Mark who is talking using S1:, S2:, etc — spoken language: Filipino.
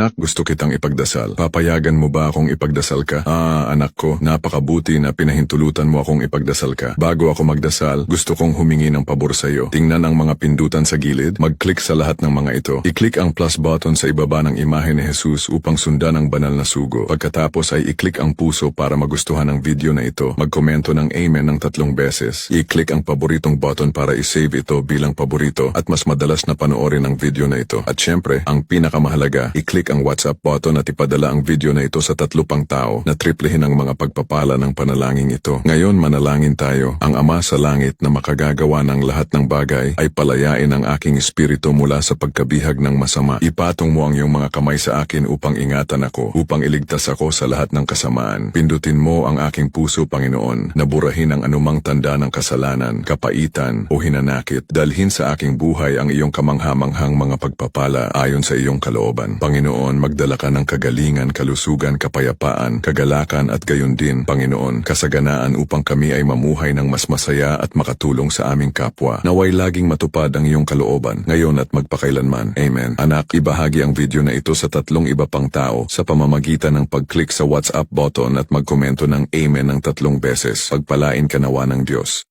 S1: Anak, gusto kitang ipagdasal. Papayagan mo ba akong ipagdasal ka? Anak ko, napakabuti na pinahintulutan mo akong ipagdasal ka. Bago ako magdasal, gusto kong humingi ng pabor sa iyo. Tingnan ang mga pindutan sa gilid. Mag-click sa lahat ng mga ito. I-click ang plus button sa ibaba ng imahe ni Jesus upang sundan ang banal na sugo. Pagkatapos ay i-click ang puso para magustuhan ang video na ito. Magkomento ng Amen ng 3 beses. I-click ang paboritong button para i-save ito bilang paborito at mas madalas na panoorin ang video na ito. At syempre, ang pinakamahalaga, i-click ang WhatsApp button at ipadala ang video na ito sa 3 pang tao na triplehin ang mga pagpapala ng panalangin ito. Ngayon manalangin tayo. Ang Ama sa langit na makagagawa ng lahat ng bagay ay palayain ang aking espiritu mula sa pagkabihag ng masama. Ipatong mo ang iyong mga kamay sa akin upang ingatan ako, upang iligtas ako sa lahat ng kasamaan. Pindutin mo ang aking puso, Panginoon, na burahin ang anumang tanda ng kasalanan, kapaitan o hinanakit. Dalhin sa aking buhay ang iyong kamanghamanghang mga pagpapala ayon sa iyong kalooban. Panginoon, magdala ka ng kagalingan, kalusugan, kapayapaan, kagalakan at gayon din, Panginoon, kasaganaan upang kami ay mamuhay ng mas masaya at makatulong sa aming kapwa. Naway laging matupad ang iyong kalooban, ngayon at magpakailanman. Amen. Anak, ibahagi ang video na ito sa 3 iba pang tao sa pamamagitan ng pag-click sa WhatsApp button at magkomento ng Amen ng 3 beses. Pagpalain ka nawa ng Diyos.